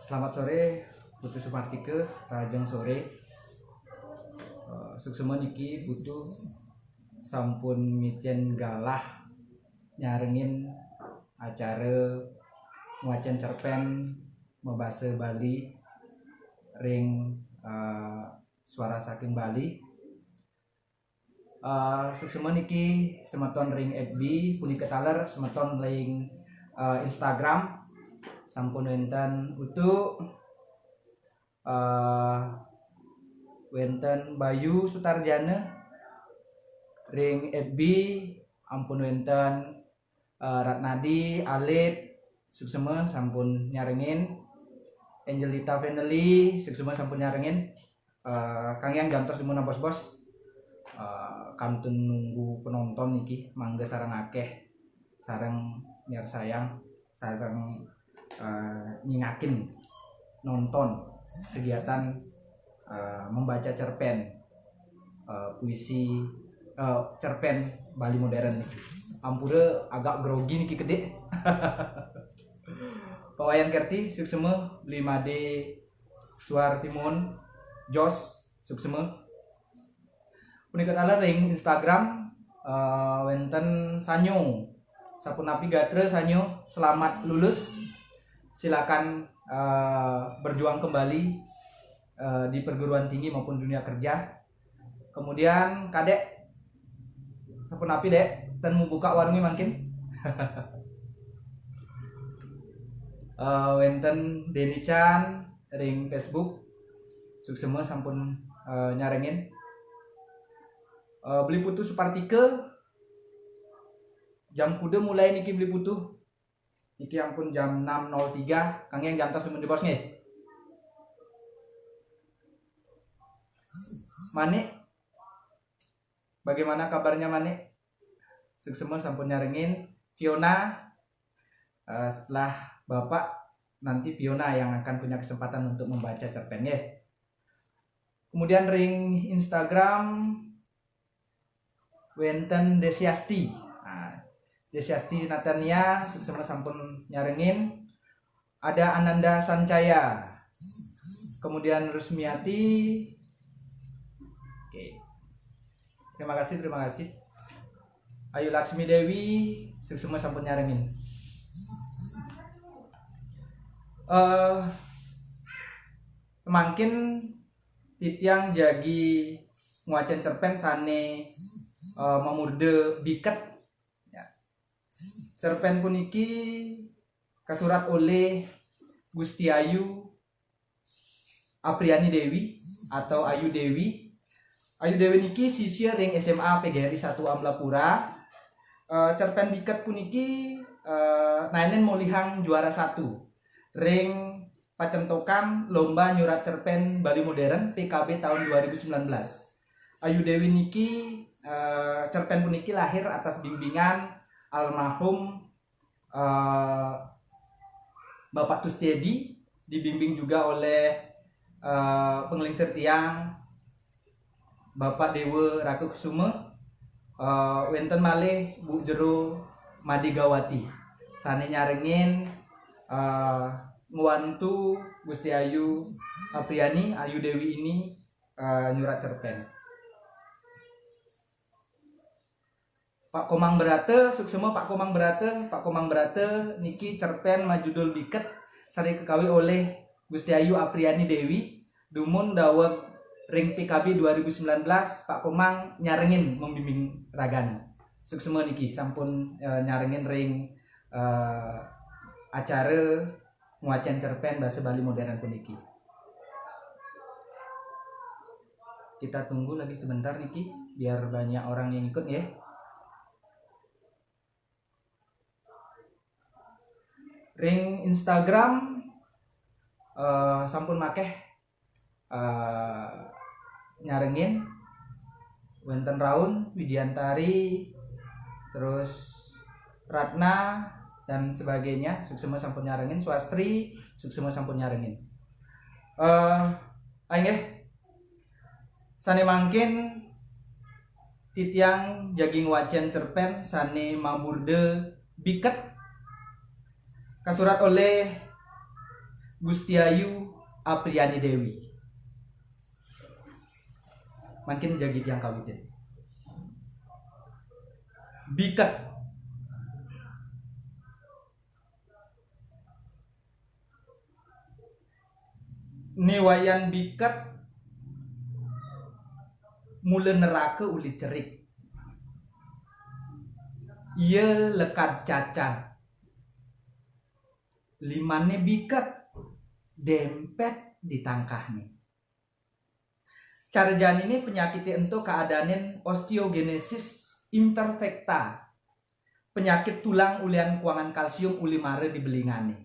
Selamat sore, Putu Sumartike, Rajang sore. Suksema niki butuh sampun micen galah nyarengin acara nguacen cerpen membahasa Bali ring suara saking Bali. Suksema niki semeton ring FB punika taler semeton ring Instagram sampun wenten utuk wenten Bayu Sutarjana ring FB ampun wenten Ratnadi Alit suksema sampun nyarengin Angelita Family suksema sampun nyarengin Kang Yang gantos dimuna bos-bos kantun nunggu penonton niki mangga sareng akeh sareng nyar sayang sareng nyingakin nonton kegiatan membaca cerpen puisi cerpen Bali modern niki. Ampura agak grogi niki gede. Pawayan kerti suksema 5D Suar Timun Jos suksema punika taler ring Instagram wenten sanyo sapunapi gatre sanyo selamat lulus silakan berjuang kembali di perguruan tinggi maupun dunia kerja. Kemudian kadek sapunapi dek ten mau buka warungnya makin wenten Denny Chan ring Facebook suksema sampun nyarengin beli putu Supartike jam kuda mulai niki beli putu niki ampun jam 6.03 Kang Yang jantos di bos nggih. Manik bagaimana kabarnya Manik? Suksema sampun nyarengin Fiona setelah Bapak nanti Fiona yang akan punya kesempatan untuk membaca cerpennya. Kemudian ring Instagram wenten Desiasti. Desiasti Natania suksema sampun nyarengin. Ada Ananda Sancaya. Kemudian Rusmiati. Oke. Terima kasih. Ayu Laksmi Dewi suksema sampun nyarengin. Mungkin titiang jagi nguacen cerpen sane memurde biket ya. Cerpen puniki kasurat oleh Gusti Ayu Apriani Dewi atau Ayu Dewi. Ayu Dewi niki sisir ring SMA PGRI 1 Amlapura. Cerpen biket puniki naenen molihang juara 1 ring pacentokan lomba nyurat cerpen Bali modern PKB tahun 2019. Ayu Dewi niki cerpen puniki lahir atas bimbingan almarhum Bapak Tustiedi, dibimbing juga oleh penglingsir tiang Bapak Dewa Rakukusuma, wenten malih Bu Jero Madigawati sane nyarengin nguantu Gusti Ayu Apriani Ayu Dewi ini nyurat cerpen. Pak Komang Berate suksema Pak Komang Berate niki cerpen majudul biket sari kekawi oleh Gusti Ayu Apriani Dewi dumun daweg ring PKB 2019 Pak Komang nyarengin membimbing ragana suksema niki sampun nyarengin ring acara nguacen cerpen bahasa Bali modern puniki. Kita tunggu lagi sebentar niki biar banyak orang yang ikut ya. Ring Instagram sampun makeh nyarengin wenten Raun Widiantari terus Ratna dan sebagainya suksema sampun nyarengin Swastri suksema sampun nyarengin aing sane mangkin titiang jaging wacen cerpen sane maburde biket kasurat oleh Gustiayu Apriani Dewi. Makin jagi tiang kawitin. Biket. Niwayan biket mula neraka uli cerik. Ia lekat cacat. Limane biket dempet di tangkahnya. Carjan ini penyakit ento keadaanin osteogenesis imperfecta. Penyakit tulang ulian kuangan kalsium uli mare di belingane.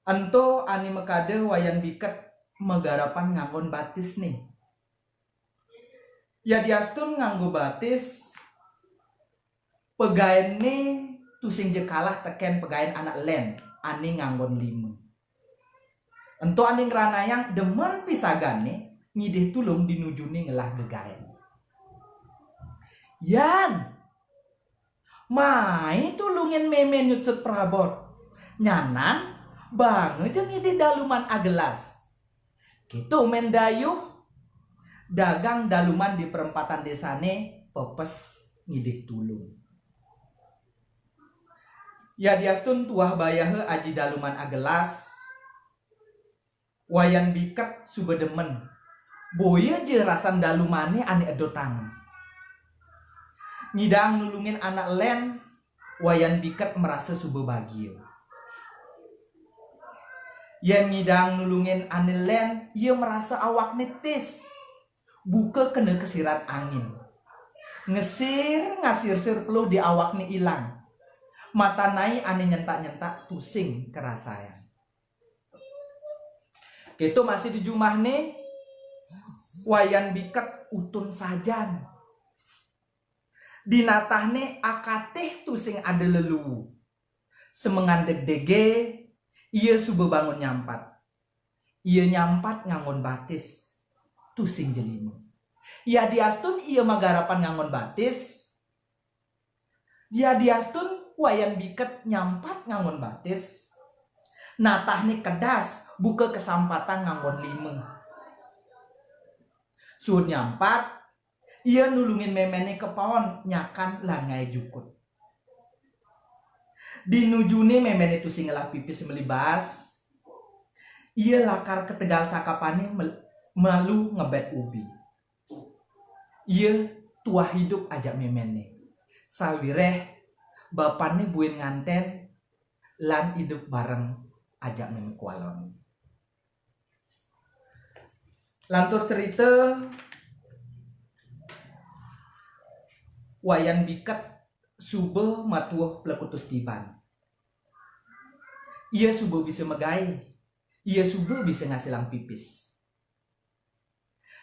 Ento ani mekade wayan biket megarapan nganggon batis nih. Ya diastun nganggo batis pegaen nih tusing je kalah teken pegaen anak len ani nganggon 5. Ento ani ngranayang demen pisagane ngidih tulung dinujuni ngelah gegaen. Yan mai tulungin meme nyucut prabot nyanan bange je ngidih daluman agelas gitu mendayuh dagang daluman di perempatan desane pepes ngidih tulung. Ya diastun tuah bayahe aji daluman agelas wayan biket subedemen boya je rasan dalumane ane edotan. Ngidang nulungin anak len wayan biket merasa sube bahagia. Yang ngidang nulungin ane len ia merasa awak netis. Buka kena kesiran angin. Ngasir-sir peluh di awak ni ilang. Mata nai ane nyentak-nyentak pusing kerasayan. Itu masih di jumah nih wayan biket utun sajan. Dinatahne akateh tusing ada lelu. Semengandeg dege ia subuh bangun nyampat. Ia nyampat ngangon batis tusing jelimo. Ya diastun ia magarapan ngangon batis. Ya diastun wayan biket nyampat ngangon batis. Natahne kedas buka kesempatan ngangon 5. Suun nyampat, ia nulungin memene kepawon nyakan langai jukut. Dinujune memene tusing ngelah pipis melibas. Ia lakar ketegal sakapane malu ngebet ubi. Ia tuah hidup ajak memene. Sawireh bapane buin nganten lan hidup bareng ajak meme kualon. Lantur cerita wayan biket sube matuh plekutus tiban. Ia sube bisa megai. Ia sube bisa ngasilang pipis.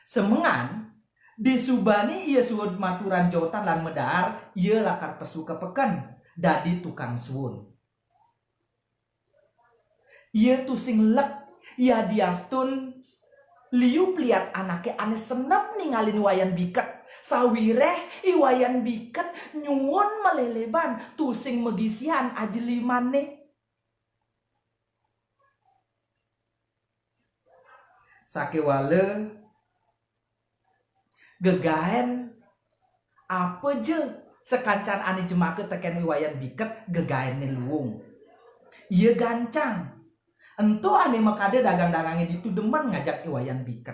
Semengan di subani ia suud maturan jautan lan medar. Ia lakar pesu kepeken dadi tukang suun. Ia tusing lek. Ia diastun liu pliat anake ane senep ningalin wayan biket. Sawireh iwayan biket nyuwun meleleban tusing megisian ajelimane. Sakewale gegaen apa je sekancan ane jemake teken iwayan biket gegaen ne luwung. Ia gancang. Ento ane makade dagang-dagangnya ditu demen ngajak iwayan biket.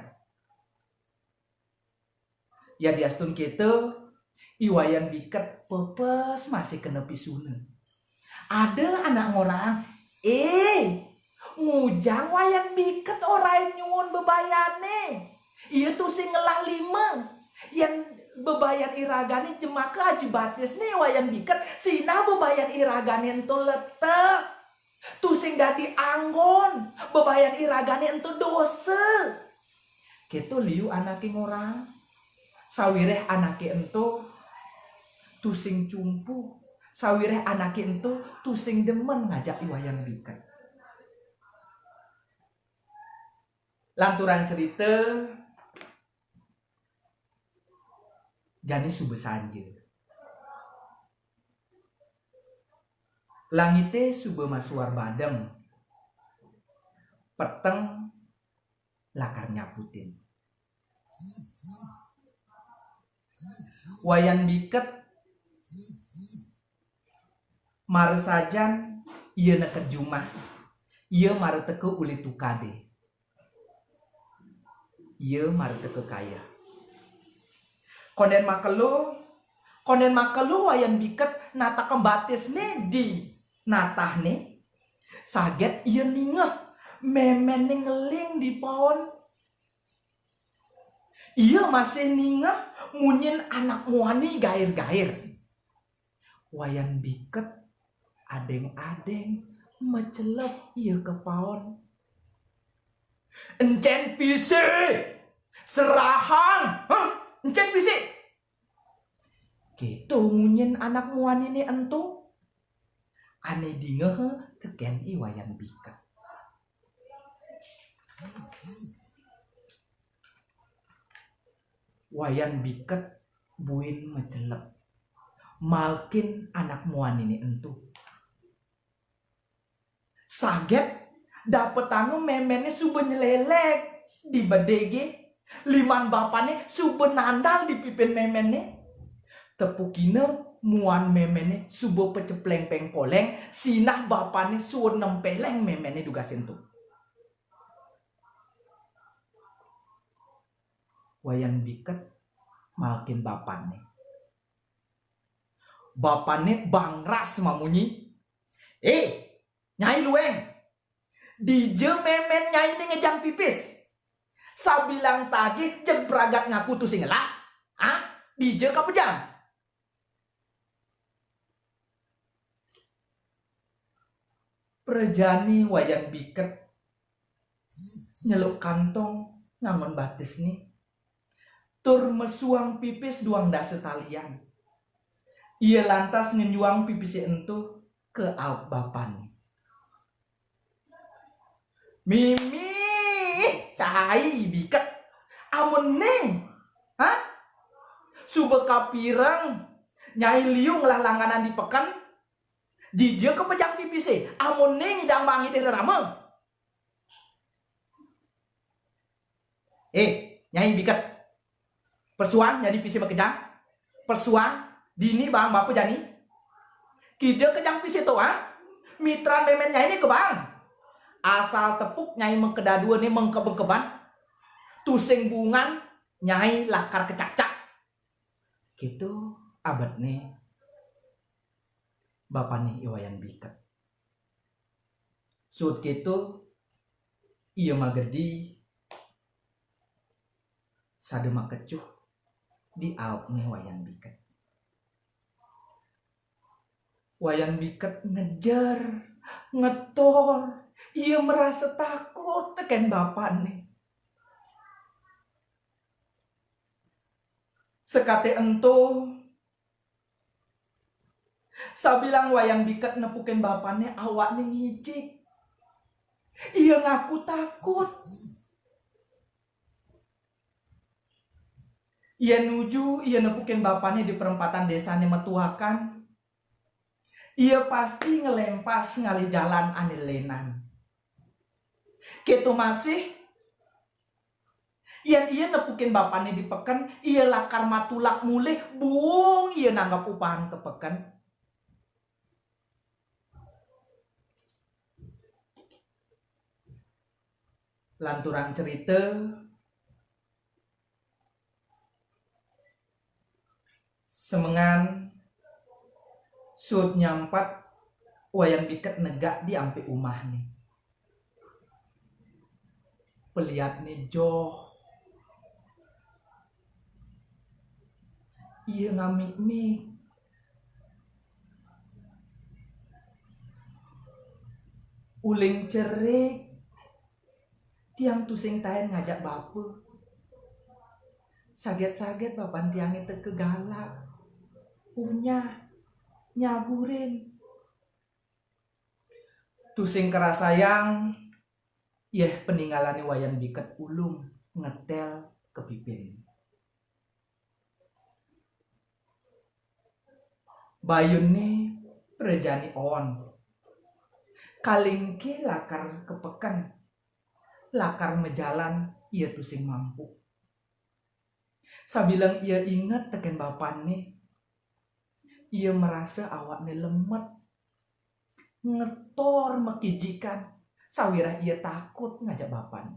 Ya diastun kita iwayan biket pepes masih kena pisuna. Ada anak ngorang ngujang wayan biket orang nyuwun bebayane. Ia tuh sing ngelah 5 yang bebayan iragane jemake aji batis nih wayan biket sina bebayan iragane ento letek. Tusing dadi anggon bebayan iragane ento dosa. Keto liu anake ngorang. Sawireh anake ento tusing cumpu. Sawireh anake ento tusing demen ngajak iwayan biket. Lanturan cerita jani sube sanje. Langite sube masuar badem. peteng lakar nyaputin. Wayan biket mare sajan ieu na kejumah. Ieu mare teu uli tukade. Ieu mare teu kaya. Konden makelu wayan biket nata kembatis ne di natah ne. Saget ieu ningeh memen ngeling di pohon. Ieu masih ningeh munyin anak muani gair-gair. Wayan biket adeng-adeng mecelep ieu ke pohon. Encen pisi serahan, encen pisi. Gitu munyin anak muani ini entu. Ane dingeh teken i wayan biket. Wayan biket buin mecelep. Malkin anak muan ini entu. Saget dapet anu memennya suben nyelelek di bedege. Liman bapane suben nandal di pipin memennya. Tepukine muan memennya subo pecepleng pengkoleng. Sinah bapane suwen nempeleng memennya duga sentuh. Wayan biket malkin bapane. Bapane bangras mamunyi. Nyai lueng. Dije memen nyai ini ngejang pipis. Sabilang tagi jeg bragat ngaku tu singela. Dije kapejang. Perjani wayan biket nyeluk kantong ngangon batis nih. Tur mesuang pipis duang da setalian. Ia lantas ngenyuang pipis entu ke auk bapan. Mimi cahai biket amun nih. Sube kapirang nyai liung lah langganan di pekan. Jije kepejang pipis amun nih ngidang bangi teh rame. Nyai biket persuan jadi pisi bekejang. Persuan dini bang bapak jani. Kije kejang pisi to mitra memen nyai ini ke bang. Asal tepuk nyai mengkedadua nih mengkebeng-keban. Tusing bungan nyai lakar kecak-cak. Gitu abad nih. Bapak nih iwayan biket. Sud gitu iya magedi sadema kecuh di auk nih wayan biket. Wayan biket ngejar, ngetor, ia merasa takut teken bapak nih. Sekate ento, sabilang wayan biket nepukin bapaknya awak nih ngijik. Ia ngaku takut. Ia nuju, ia nepukin bapaknya di perempatan desanya metuakan. Ia pasti ngelempas ngali jalan anelenan. Gitu masih. Ia nepukin bapaknya di pekan. Ia lakar matulak mulih. Buung ia nanggap upahan ke pekan. Lanturan cerita. Semengan sud nyampat wayan biket negak di ampe umah nih. Peliat nih joh. Iya ngamik-mik. Uling cerik. Tiang tusing tahen ngajak bape. Saget-saget bapan tiang itu kegalak. Punya nyagurin. Tusing kerasayang. Peninggalan wayan biket ulung ngetel ke pipin. Bayun nih perjani on. Kalingki lakar kepekan. lakar mejalan ia tusing mampu. Sabilang ia ingat teken bapan nih, ia merasa awaknya lemet, ngetor mekijikan, sawirah ia takut ngajak bapan.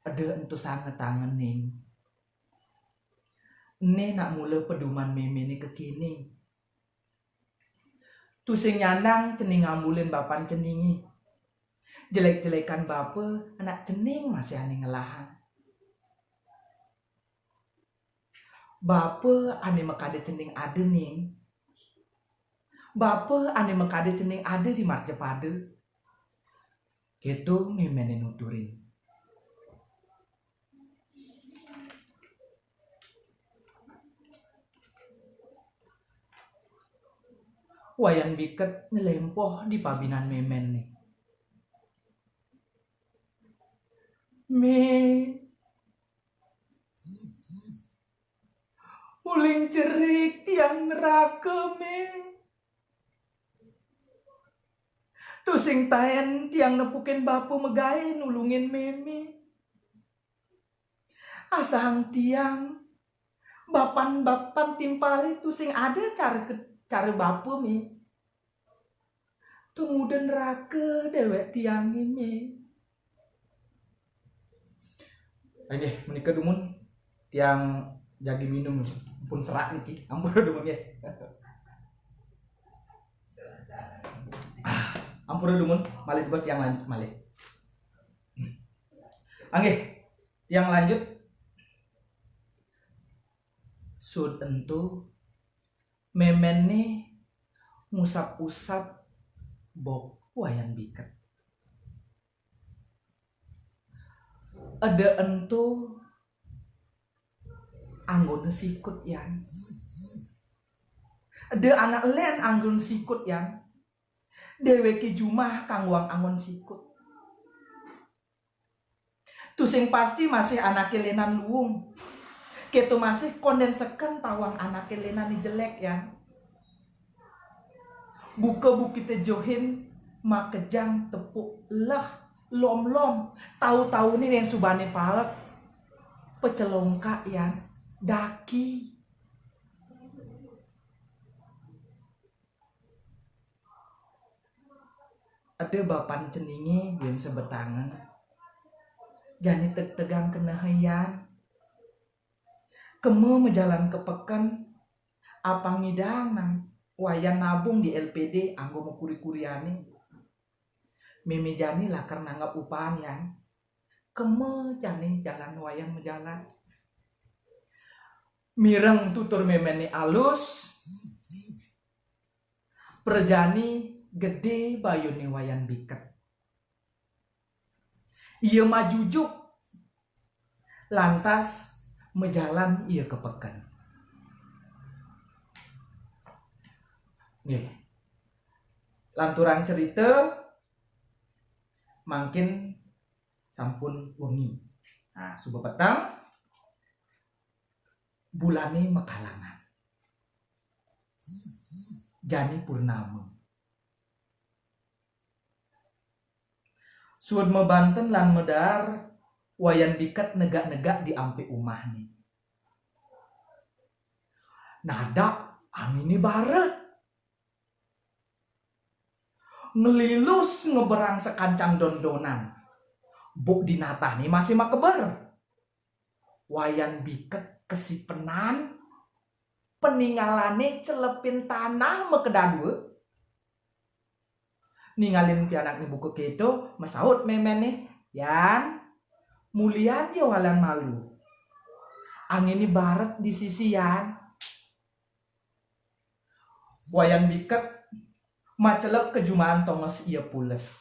Ada entu sangat tangan nih. Ne nak mula peduman meme ni kekini. Tusing nyanang cening ngambulin bapan ceningi. Jelek-jelekan bapa anak cening masih ane ngelahan. Bapa ane mekade cening ada nih. Bapa ane mekade cening ada di Marjapade. Gitu meme nuturin. Wayan biket nyelempoh di pabinan memen nih. Uling cerik tiang neraka Tusing taen tiang nepukin bapu megai nulungin meme. Asang tiang bapan timpali tusing ada cara bapu Tumuda neraka dewek tiang ini. Ini menikah dumun tiang jagi minum pun serak niki. Ampun dumun ya. Ampun dumun malik buat tiang lanjut malik. Angge, tiang lanjut. Sud entu memen nih ngusap-usap bok wayan biket. Ada entu anggun sikut yan. Ada anak len anggun sikut yan. Deweki jumah kangwang anggun sikut. Tusing pasti masih anak kelenan luung. Ketu masih kondensekan tawang anak kelenan ni jelek yan. Buka bukit johin makejang tepuk lah lom tahu-tahu ni yang subane palak pecelongka yan daki. Ada bapan ceningi yang sebetangan jani tegang kena hayan kemu mejalan kepekan apa ngidang nang wayan nabung di LPD anggo mau kuri-kuriane meme jani lakar nanggap upahan yang keme jani jalan wayan mejalan mireng tutur memene alus perjani gede bayune wayan biket ia majujuk lantas mejalan ia kepekan. Nih, lanturan cerita makin sampun wengi. Nah, subuh petang bulane mekalangan. Jani purnama. Suud mebanten lan medar wayan biket negak-negak di ampe umah nih. Nada angin baret. Ngelilus ngeberang sekancang dondonan. Buk dinata nih masih makeber. Wayan biket kesipenan. Peninggalane celepin tanah mekedadua. Ningalin pianak nih buku kedo. Mesaut memen nih. Yan. Mulian jawalan malu. Angin ini baret di sisi yan. Wayan biket. Macelep kejumaan tongos ia pules.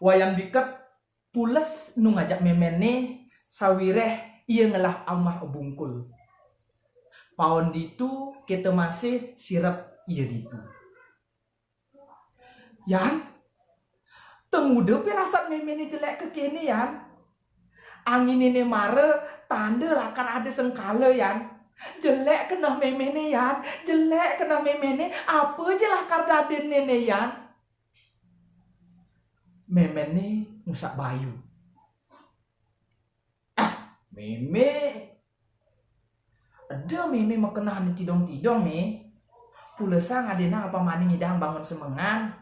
Wayan biket pules nu ngajak memene sawireh ia ngelah amah bungkul. Paon ditu kita masih sirap ia ditu. Yan, temuda pirasat memene jelek kekini yan. Angin ini mare tanda lakar ada sengkala yan. Jelek kena memene yan, jelek kena memene, apa je lah kardaden nene yan. Memene musak bayu. Meme. Ada meme makenahan tidong-tidong me. Pulesa ngadena apa mani ngidang bangun semengan.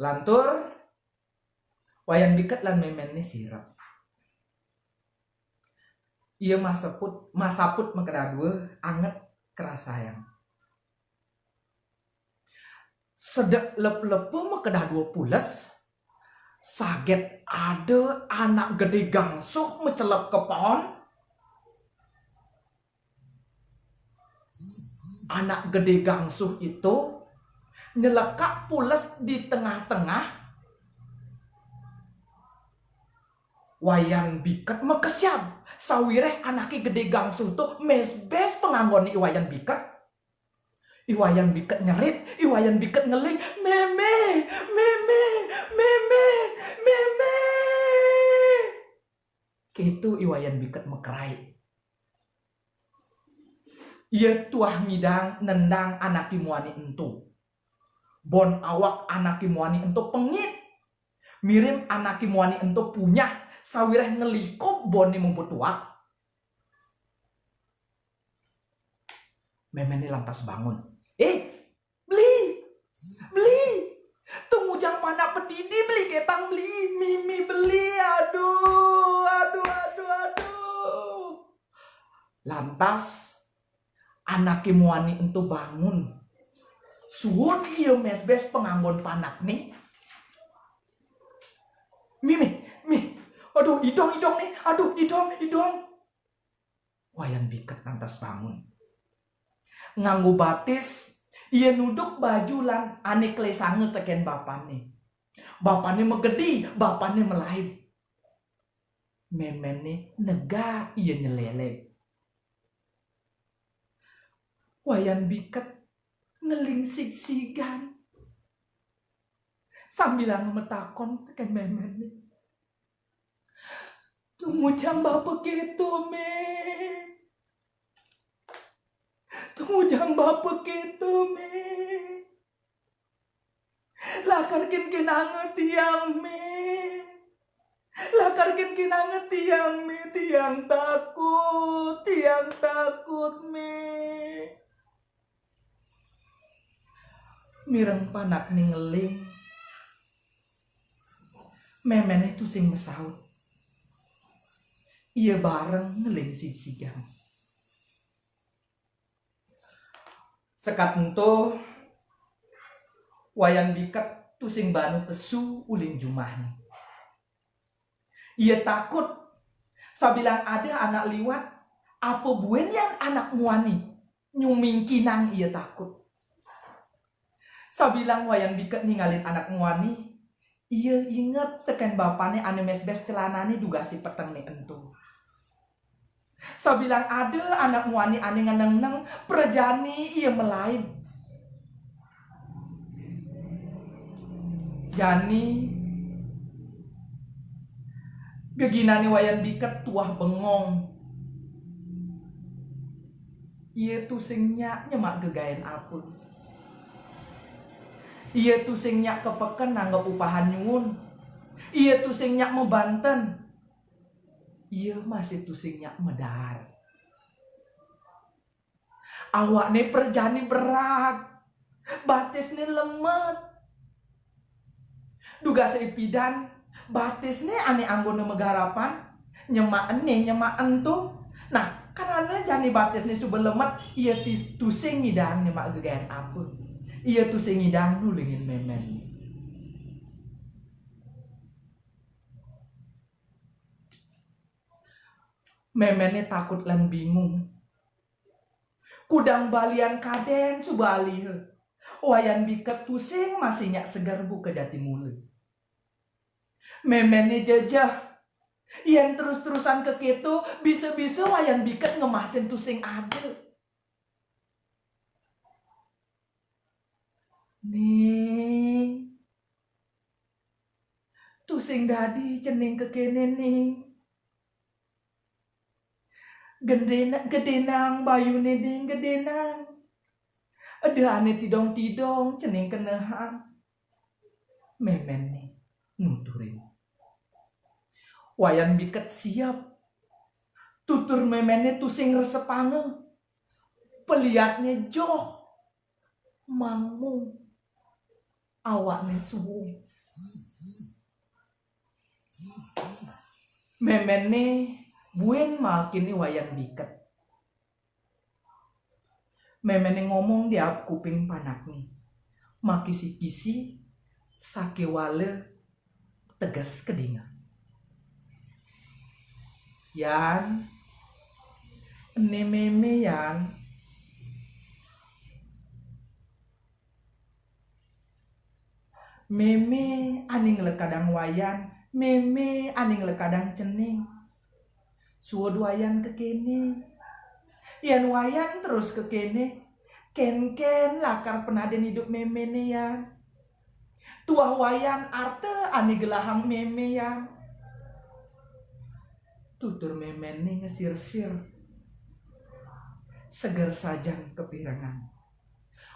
Lantur wayan biket lan memen ni sirap. Ia masaput makedadua anget kerasa yang. Sedek lep-lepe makedadua pules. Saget ada anak gede gangsuh mencelep ke pohon. Anak gede gangsuh itu nyelekak pules di tengah-tengah. Wayan biket mekesyam. Sawireh anaki gede gangsuh tuh mesbes penganggoni iwayan biket. Iwayan biket nyerit, iwayan biket ngeling, meme, meme, meme, meme. Gitu iwayan biket mekerai. Ia tuah ngidang nendang anaki muani entu. Bon awak anaki muani entu pengit. Mirim anaki muani entu punya. Sawireh ngelikop boni membutuak. Meme ini lantas bangun. Beli. Tunggu jang panak pedidi beli ketang beli. Mimi beli. Aduh. Lantas anaki muani entu bangun. Suwun iya mesbes penganggon panak nih. Mimi. Aduh, idong nih. Aduh, idong. Wayan biket lantas bangun. Nganggu batis, ia nuduk baju lan ane klesange teken bapane. Bapane megedi, bapane melayu. Memene nega ia nyelele. Wayan biket ngeling sig-sigan. Sambilan metakon teken memene. Tunggu jam bapak gitu, me. Tunggu jam bapak gitu, me. Lakarkin kinanget tiang, me. Lakarkin kinanget tiang, me. Tiang takut, me. Mireng panak ngeling. Memen itu sing mesaut. Ia bareng ngeling sig-sigan. Sekat ento wayan biket tusing banu pesu uling jumahni. Ia takut sabilang ada anak liwat apa buen yang anak muani nyuming kinang ia takut. Sabilang wayan biket ningalin anak muani ia inget teken bapane ane mesbes celanane duga si peteng ni entu. Sabilang ada anak muani ane ngeneng-neng perjani ia melain. Jani geginani wayan biket tuah bengong. Ia tusingnya nyemak gegayan apun. Ia tusingnya kepeken nanggap upahan nyuwun. Ia tusingnya mebanten. Ia masih tusingnya medar. Awak nih perjani berat. Batis nih lemet. Duga seipidan. Batis nih ane anggone megarapan. Nyemak entu. Nah, karena jani batis nih sudah lemet. Ia tusing ngidang nyemak gegayan apun. Ia tusing ngidang nulingin memen. Memene takut lan bingung. Kudang balian kaden subali. Wayan biket tusing masih nyak segar buka jati mule. Memene jejah. Yang terus-terusan ke ketu bisa-bisa wayan biket ngemasin tusing adil. Ning. Tusing dadi cening ke kene ning. Gedenang bayune ding gedenang. Ada ane tidong-tidong cening kenehang. Memen nih nuturin. Wayan biket siap. Tutur memene tusing resepange. Peliatnya joh. Mangmung. Awakne suwung. Memene buen makin wayan biket. Memene ngomong di ap kuping panak nih. Makisi-kisi sakewale tegas kedinga. Yan ene meme yan meme aning lekadang wayan, meme aning lekadang cening. Suod wayan kekene. Yan wayan terus kekene. Ken-ken lakar penaden hidup meme ne yan. Tuah wayan arte ane gelahang meme yan. Tutur meme ne ngesir-sir. Seger sajan kepirengan.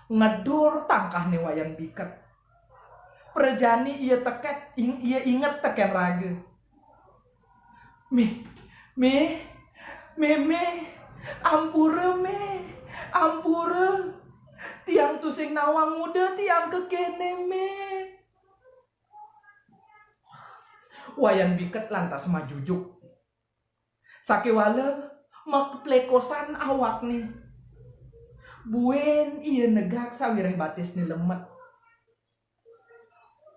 Ngedur tangkah ne wayan biket. Perjani ia teket, ia inget teken raga. Meme, ampura ampura. Tiang tusing nawang muda, tiang kekene me. Wayan biket lantas majujuk. Sakewala mak plekosan awak nih. Buen iya negak sawireh batis ni lemet.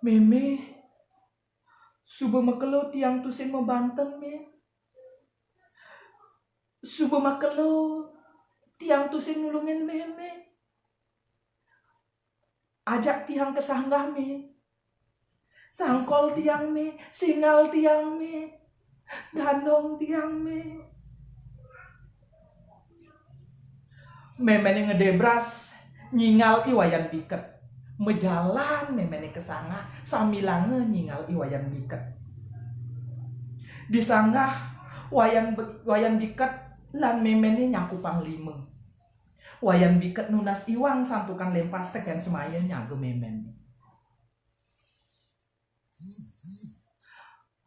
Meme, suba makelo tiang tusing membanteng me. Suba makelo tiang tusing nulungin meme. Ajak tiang kesanggah me. Sangkol tiang me, singal tiang me, gandong tiang me. Memene ngedebras nyingal iwayan biket. Mejalan memene kesangah samilange nyingal iwayan biket. Disanggah wayan biket lan memene nyaku panglima. Wayan biket nunas iwang santukan lempas teken semaya nyago memen.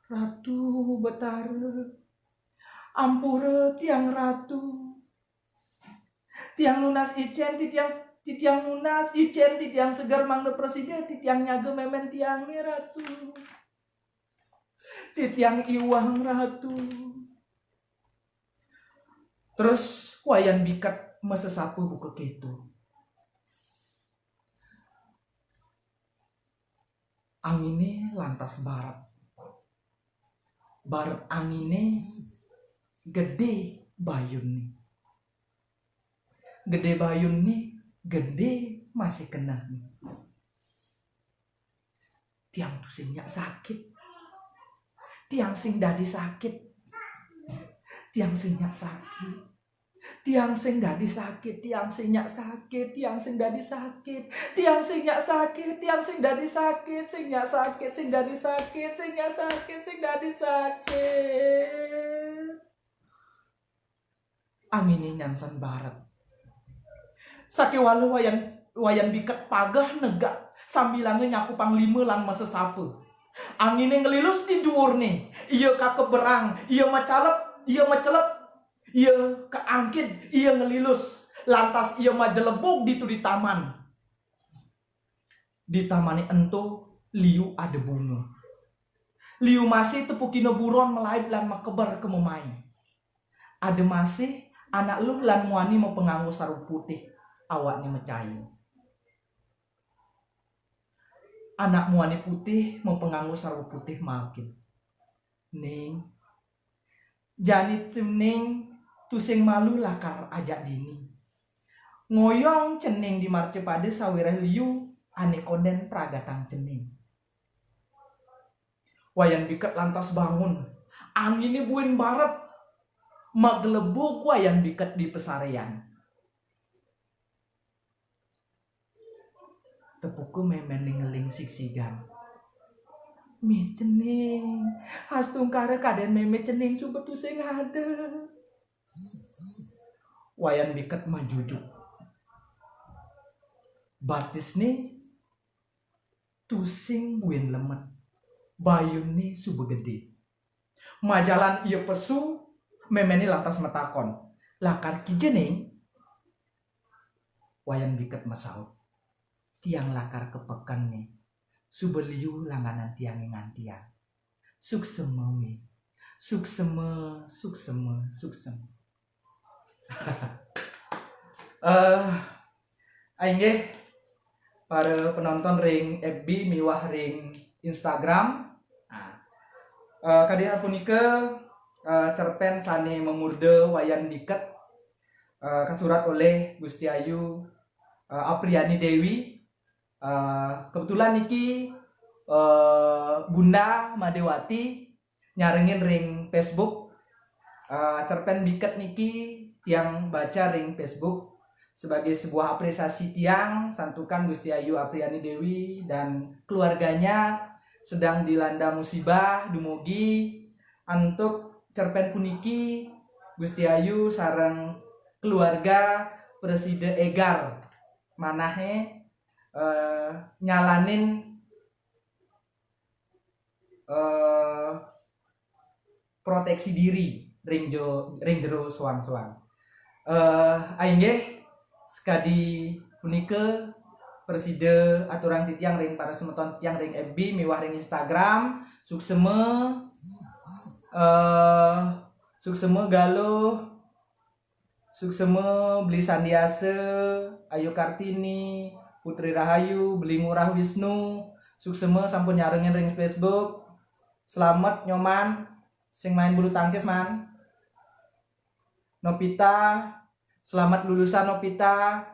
Ratu Betara, ampura tiang ratu. Tiang nunas icen, titiang nunas icen, titiang segar mangde presiden, titiang nyaga memen tiang ni ratu. Titiang iwang ratu. Terus wayan biket mesesapu buka ketu. Angine lantas barat. Barat angine gede bayun nih. Gede bayun nih, gede masih kena nih. Tiang tusingnya sakit. Tiang sing dadi sakit. Tiang singnya sakit. Tiang sing dadi sakit, tiang singnya sakit, tiang sing dadi sakit, tiang singnya sakit, tiang sing dadi sakit, singnya sakit, sing dadi sakit, singnya sakit, sing dadi sakit. Angine nyansan barat. Sakewala wayan biket pagah negak sambilange nyaku panglima lan mesesape. Angine ngelilus di dhuwur nih. Iya kakeberang, iya macalep, iya macelep, iya keangkit, iya ngelilus. Lantas iya majelebuk di taman. Di tamane ento liu ada bunga. Liu masih tepukino buron melaib lan makebar kememai. Ada masih anak lu lan muani mau penganggu sarung putih. Awaknya mecayu. Anak muani putih mau penganggu sarung putih makin. Ning jani ning tusing malu lakar ajak dini. Ngoyong cening di marcepade sawireh liu ane konden pragatang cening. Wayan biket lantas bangun. Angine buen barat. Maglebuk wayan biket di pesarean. Tepuku memen ngeling siksigan. Mi cening. Hastung kare kaden meme cening subetu sing ada. wayan biket majujuk batis nih tusing buin lemet bayun nih subegede majalan iya pesu memeni lantas metakon lakar kijening wayan biket masaut tiang lakar kepekan nih subeliu langganan tiang ngantian sukseme sukseme aing ge para penonton ring FB miwah ring Instagram. Kadia punika cerpen sane memurde wayan biket kasurat oleh Gusti Ayu Apriani Dewi. Kebetulan niki Bunda Madewati nyarengin ring Facebook. Cerpen biket niki tiang baca ring Facebook sebagai sebuah apresiasi tiang santukan Gusti Ayu Apriani Dewi dan keluarganya sedang dilanda musibah dumugi antuk cerpen puniki Gusti Ayu sareng keluarga Presiden Egar manahe nyalanin proteksi diri ring jero soang-soang. Aing ge sekadi punike Preside aturan titiang ring para semeton tiang ring FB miwah ring Instagram sukseme galuh sukseme beli sandiase Ayu Kartini Putri Rahayu beli Ngurah Wisnu sukseme sampun nyarengin ring Facebook selamat nyoman sing main bulu tangkis man Novita selamat lulusan Novita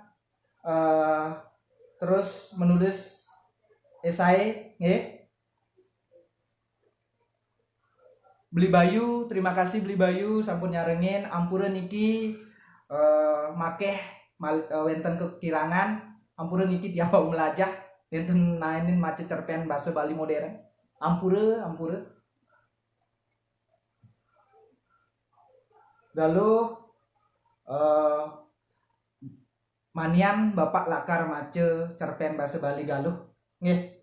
terus menulis esai nggih. Beli Bayu, terima kasih Beli Bayu sampun nyarengin ampureun niki makeh wenten kekirangan ampureun niki tiap melajah wenten naenin mace cerpen basa Bali modern. Ampure galuh manian Bapak lakar mace cerpen basa Bali galuh nggih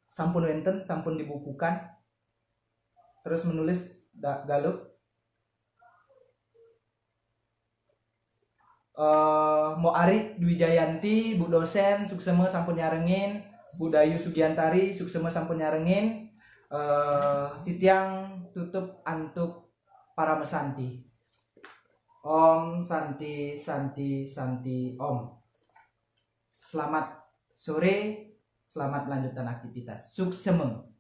sampun wenten sampun dibukukan terus menulis galuh Mo Ari Dwi Jayanti Bu dosen sukseme sampun nyarengin Bu Dayu Sugiantari sukseme sampun nyarengin titiang tutup antuk para mesanti. Om Santi Om. Selamat sore, selamat melanjutkan aktivitas. Sukseme.